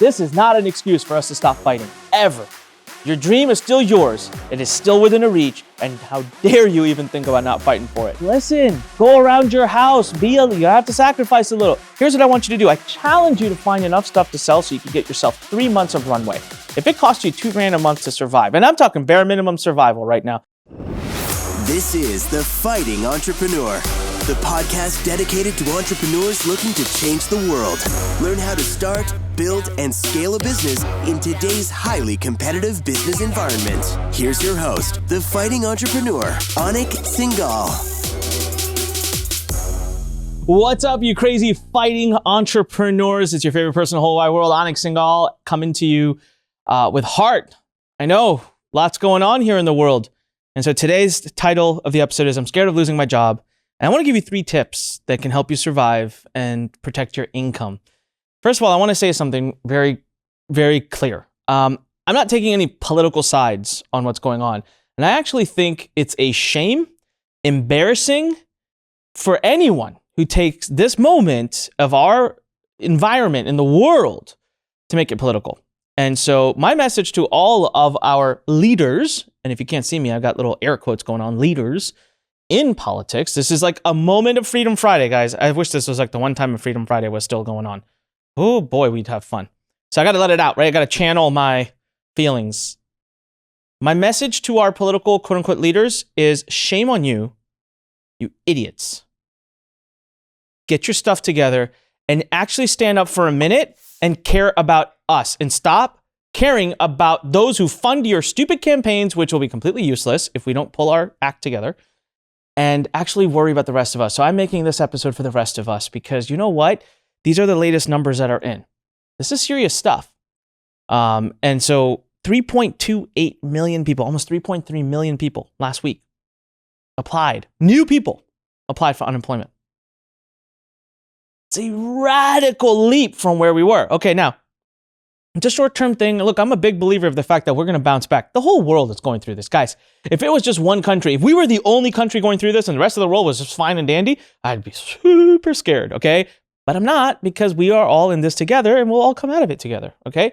this is not an excuse for us to stop fighting, ever. Your dream is still yours. It is still within a reach, and how dare you even think about not fighting for it? Listen, go around your house, you have to sacrifice a little. Here's what I want you to do. I challenge you to find enough stuff to sell so you can get yourself 3 months of runway. If it costs you $2,000 a month to survive, and I'm talking bare minimum survival right now. This is The Fighting Entrepreneur, the podcast dedicated to entrepreneurs looking to change the world. Learn how to start, build, and scale a business in today's highly competitive business environment. Here's your host, the fighting entrepreneur, Anik Singal. What's up, you crazy fighting entrepreneurs? It's your favorite person in the whole wide world, Anik Singal, coming to you with heart. I know, lots going on here in the world. And so today's title of the episode is I'm scared of losing my job. And I want to give you 3 tips that can help you survive and protect your income. First of all, I want to say something very, very clear. I'm not taking any political sides on what's going on. And I actually think it's a shame, embarrassing for anyone who takes this moment of our environment in the world to make it political. And so my message to all of our leaders, and if you can't see me, I've got little air quotes going on, leaders in politics. This is like a moment of Freedom Friday, guys. I wish this was like the one time of Freedom Friday was still going on. Oh boy, we'd have fun. So I got to let it out, right? I got to channel my feelings. My message to our political quote unquote leaders is shame on you, you idiots. Get your stuff together and actually stand up for a minute and care about us and stop caring about those who fund your stupid campaigns, which will be completely useless if we don't pull our act together, and actually worry about the rest of us. So I'm making this episode for the rest of us because you know what? These are the latest numbers that are in. This is serious stuff. And so 3.28 million people, almost 3.3 million people last week applied. New people applied for unemployment. It's a radical leap from where we were. Okay, now, it's a short-term thing. Look, I'm a big believer of the fact that we're going to bounce back. The whole world is going through this. Guys, if it was just one country, if we were the only country going through this and the rest of the world was just fine and dandy, I'd be super scared, okay? But I'm not, because we are all in this together and we'll all come out of it together, okay?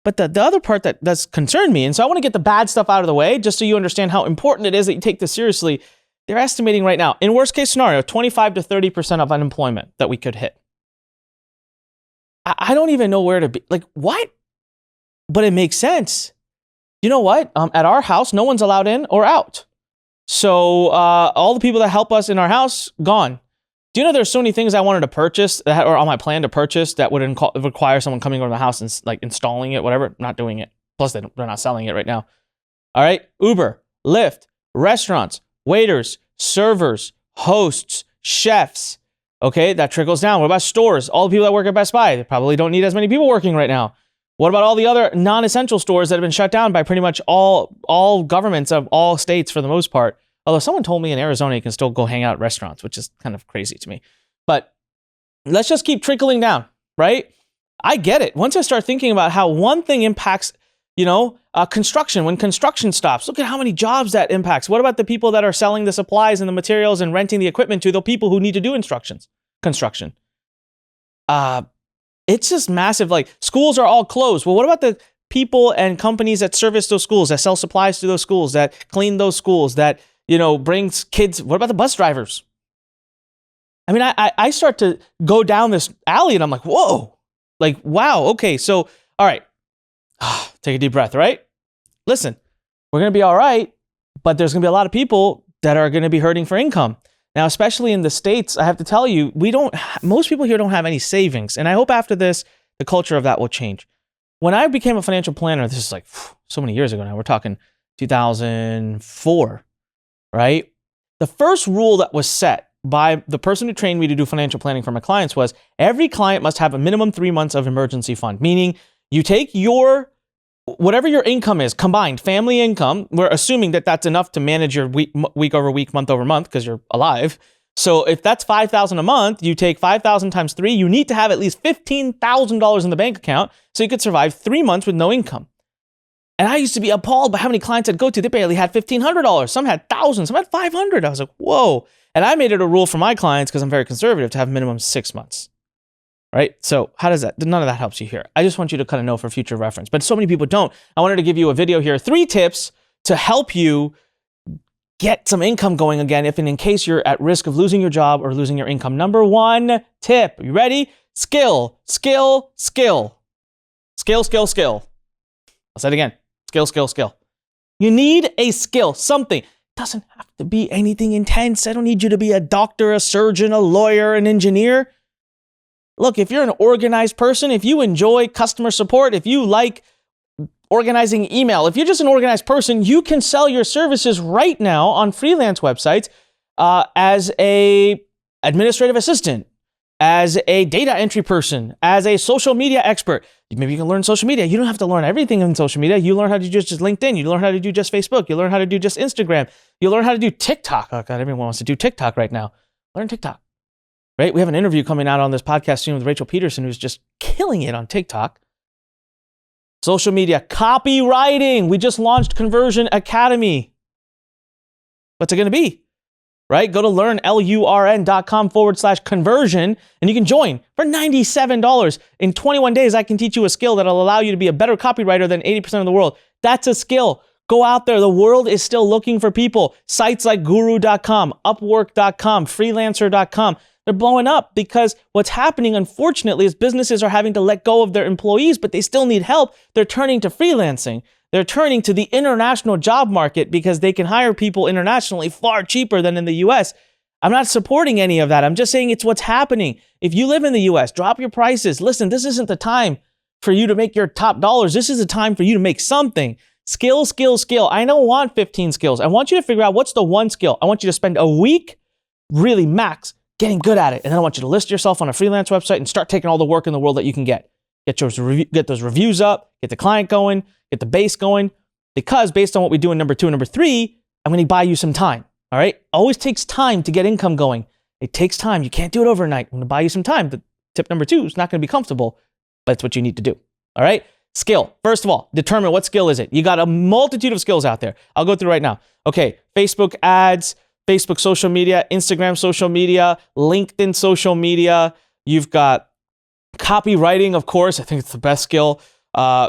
But the other part that's concerned me, and so I want to get the bad stuff out of the way just so you understand how important it is that you take this seriously. They're estimating right now, in worst case scenario, 25 to 30% of unemployment that we could hit. I don't even know where to be. Like, what? But it makes sense. You know what? At our house, no one's allowed in or out. So all the people that help us in our house, gone. Do you know there's so many things I wanted to purchase or on my plan to purchase that would require someone coming over to the house and like installing it, whatever, not doing it. Plus, they're not selling it right now. All right. Uber, Lyft, restaurants, waiters, servers, hosts, chefs. Okay, that trickles down. What about stores? All the people that work at Best Buy, they probably don't need as many people working right now. What about all the other non-essential stores that have been shut down by pretty much all governments of all states for the most part? Although someone told me in Arizona you can still go hang out at restaurants, which is kind of crazy to me. But let's just keep trickling down, right? I get it. Once I start thinking about how one thing impacts, construction, when construction stops, look at how many jobs that impacts. What about the people that are selling the supplies and the materials and renting the equipment to the people who need to do construction? It's just massive. Like, schools are all closed. Well, what about the people and companies that service those schools, that sell supplies to those schools, that clean those schools, that, brings kids? What about the bus drivers? I mean, I start to go down this alley and I'm like, whoa, like, wow. Okay. So, all right. Take a deep breath, right? Listen, we're going to be all right, but there's going to be a lot of people that are going to be hurting for income. Now, especially in the States, I have to tell you, most people here don't have any savings. And I hope after this, the culture of that will change. When I became a financial planner, this is like so many years ago now, we're talking 2004, right? The first rule that was set by the person who trained me to do financial planning for my clients was every client must have a minimum 3 months of emergency fund, meaning you take whatever your income is, combined family income, we're assuming that that's enough to manage your week over week, month over month, because you're alive. So if that's $5,000 a month, you take 5,000 times 3, you need to have at least $15,000 in the bank account so you could survive 3 months with no income. And I used to be appalled by how many clients I'd go to. They barely had $1,500. Some had thousands, some had 500. I was like, whoa. And I made it a rule for my clients, because I'm very conservative, to have minimum 6 months. right? So how does that, none of that helps you here. I just want you to kind of know for future reference, but so many people don't. I wanted to give you a video here, 3 tips to help you get some income going again if and in case you're at risk of losing your job or losing your income. Number 1 tip, you ready? Skill, skill, skill. Skill, skill, skill. I'll say it again. Skill, skill, skill. You need a skill, something. It doesn't have to be anything intense. I don't need you to be a doctor, a surgeon, a lawyer, an engineer. Look, if you're an organized person, if you enjoy customer support, if you like organizing email, if you're just an organized person, you can sell your services right now on freelance websites as a administrative assistant, as a data entry person, as a social media expert. Maybe you can learn social media. You don't have to learn everything in social media. You learn how to do just LinkedIn. You learn how to do just Facebook. You learn how to do just Instagram. You learn how to do TikTok. Oh God, everyone wants to do TikTok right now. Learn TikTok, right? We have an interview coming out on this podcast soon with Rachel Peterson, who's just killing it on TikTok. Social media, copywriting. We just launched Conversion Academy. What's it going to be? Right? Go to LURN.com/conversion and you can join for $97. In 21 days, I can teach you a skill that'll allow you to be a better copywriter than 80% of the world. That's a skill. Go out there. The world is still looking for people. Sites like guru.com, upwork.com, freelancer.com, they're blowing up because what's happening, unfortunately, is businesses are having to let go of their employees, but they still need help. They're turning to freelancing. They're turning to the international job market because they can hire people internationally far cheaper than in the US. I'm not supporting any of that. I'm just saying it's what's happening. If you live in the US, drop your prices. Listen, this isn't the time for you to make your top dollars. This is the time for you to make something. Skill, skill, skill. I don't want 15 skills. I want you to figure out what's the one skill. I want you to spend a week, really max, getting good at it. And then I want you to list yourself on a freelance website and start taking all the work in the world that you can get. Get those reviews up, get the client going, get the base going, because based on what we do in number 2 and number 3, I'm going to buy you some time. All right. Always takes time to get income going. It takes time. You can't do it overnight. I'm going to buy you some time. The tip number 2 is not going to be comfortable, but it's what you need to do. All right. Skill. First of all, determine what skill is it. You got a multitude of skills out there. I'll go through right now. Okay. Facebook ads, Facebook social media, Instagram social media, LinkedIn social media. You've got copywriting, of course. I think it's the best skill.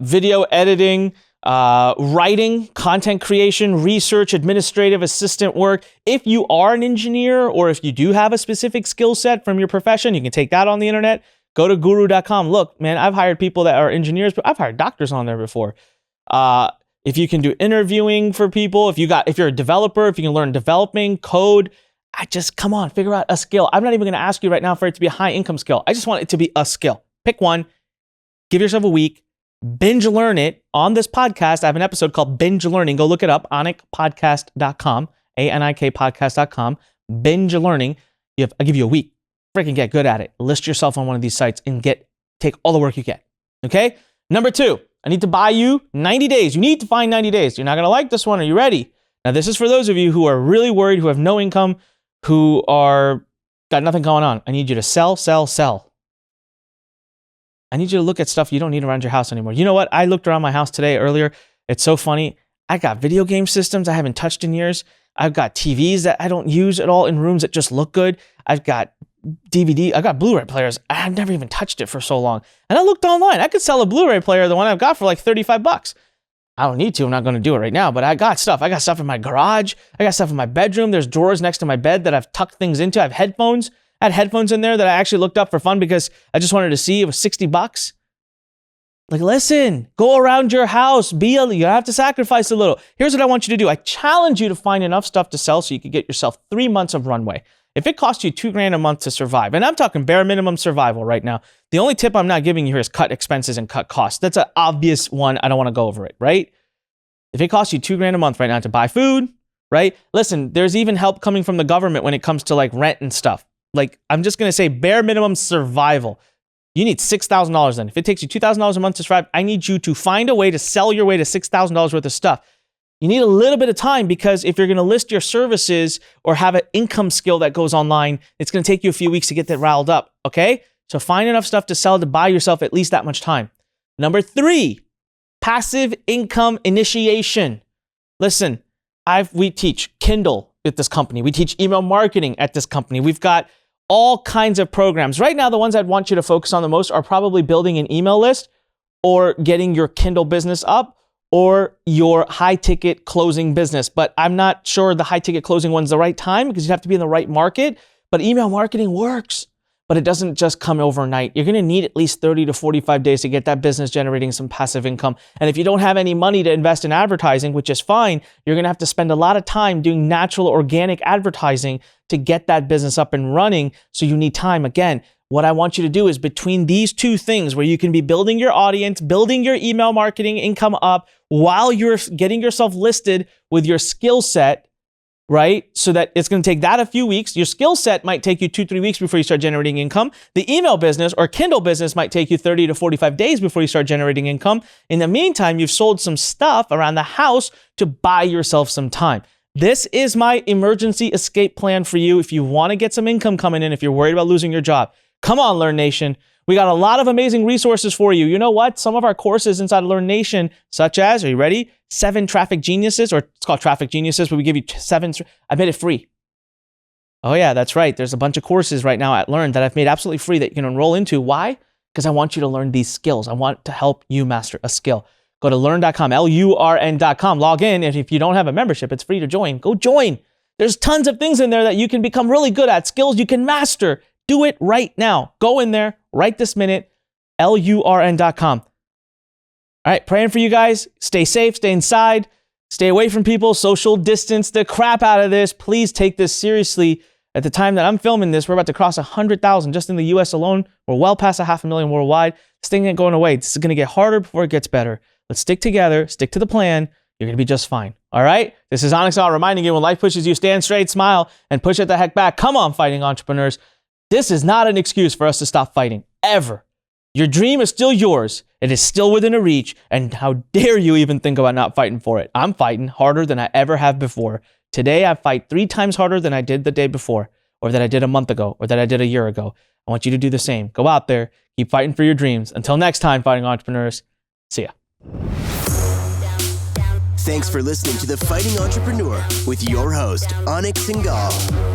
Video editing, writing, content creation, research, administrative assistant work. If you are an engineer or if you do have a specific skill set from your profession, you can take that on the internet. Go to guru.com. Look, man, I've hired people that are engineers, but I've hired doctors on there before. If you can do interviewing for people, if you're a developer, if you can learn developing, code, come on, figure out a skill. I'm not even going to ask you right now for it to be a high income skill. I just want it to be a skill. Pick one, give yourself a week, binge learn it. On this podcast, I have an episode called Binge Learning. Go look it up, anikpodcast.com, ANIKpodcast.com, binge learning. I'll give you a week. Freaking get good at it. List yourself on one of these sites and take all the work you can. Okay? Number 2, I need to buy you 90 days. You need to find 90 days. You're not going to like this one. Are you ready? Now, this is for those of you who are really worried, who have no income, who got nothing going on. I need you to sell, sell, sell. I need you to look at stuff you don't need around your house anymore. You know what? I looked around my house today earlier. It's so funny. I got video game systems I haven't touched in years. I've got TVs that I don't use at all in rooms that just look good. I've got I got Blu-ray players. I've never even touched it for so long. And I looked online. I could sell a Blu-ray player, the one I've got, for like $35. I don't need to. I'm not going to do it right now, but I got stuff. I got stuff in my garage. I got stuff in my bedroom. There's drawers next to my bed that I've tucked things into. I have headphones. I had headphones in there that I actually looked up for fun because I just wanted to see. It was $60. Like, listen, go around your house. You have to sacrifice a little. Here's what I want you to do. I challenge you to find enough stuff to sell so you can get yourself 3 months of runway. If it costs you $2,000 a month to survive, and I'm talking bare minimum survival right now, the only tip I'm not giving you here is cut expenses and cut costs. That's an obvious one. I don't want to go over it, right? If it costs you $2,000 a month right now to buy food, right? Listen, there's even help coming from the government when it comes to like rent and stuff. Like, I'm just going to say bare minimum survival. You need $6,000 then. If it takes you $2,000 a month to survive, I need you to find a way to sell your way to $6,000 worth of stuff. You need a little bit of time because if you're going to list your services or have an income skill that goes online, it's going to take you a few weeks to get that riled up, okay? So find enough stuff to sell to buy yourself at least that much time. Number 3, passive income initiation. Listen, we teach Kindle at this company. We teach email marketing at this company. We've got all kinds of programs. Right now, the ones I'd want you to focus on the most are probably building an email list or getting your Kindle business up or your high ticket closing business. But I'm not sure the high ticket closing one's the right time because you have to be in the right market. But email marketing works, but it doesn't just come overnight. You're going to need at least 30 to 45 days to get that business generating some passive income. And if you don't have any money to invest in advertising, which is fine, you're going to have to spend a lot of time doing natural organic advertising to get that business up and running. So you need time. Again, what I want you to do is between these two things where you can be building your audience, building your email marketing income up while you're getting yourself listed with your skill set, right? So that it's going to take that a few weeks. Your skill set might take you 2-3 weeks before you start generating income. The email business or Kindle business might take you 30 to 45 days before you start generating income. In the meantime, you've sold some stuff around the house to buy yourself some time. This is my emergency escape plan for you if you want to get some income coming in, if you're worried about losing your job. Come on, Learn Nation. We got a lot of amazing resources for you. You know what? Some of our courses inside of Learn Nation, such as, are you ready? 7 Traffic Geniuses, or it's called Traffic Geniuses, but we give you 7. I made it free. Oh yeah, that's right. There's a bunch of courses right now at Learn that I've made absolutely free that you can enroll into. Why? Because I want you to learn these skills. I want to help you master a skill. Go to learn.com, LURN.com, log in. And if you don't have a membership, it's free to join. Go join. There's tons of things in there that you can become really good at, skills you can master. Do it right now. Go in there right this minute, LURN.com. All right, praying for you guys. Stay safe, stay inside, stay away from people, social distance the crap out of this. Please take this seriously. At the time that I'm filming this, we're about to cross 100,000 just in the US alone. We're well past 500,000 worldwide. This thing ain't going away. This is going to get harder before it gets better. Let's stick together, stick to the plan. You're going to be just fine. All right? This is Anik reminding you when life pushes you, stand straight, smile, and push it the heck back. Come on, fighting entrepreneurs. This is not an excuse for us to stop fighting, ever. Your dream is still yours. It is still within a reach. And how dare you even think about not fighting for it? I'm fighting harder than I ever have before. Today, I fight 3 times harder than I did the day before, or that I did a month ago, or that I did a year ago. I want you to do the same. Go out there, keep fighting for your dreams. Until next time, fighting entrepreneurs. See ya. Thanks for listening to The Fighting Entrepreneur with your host, Anik Singal.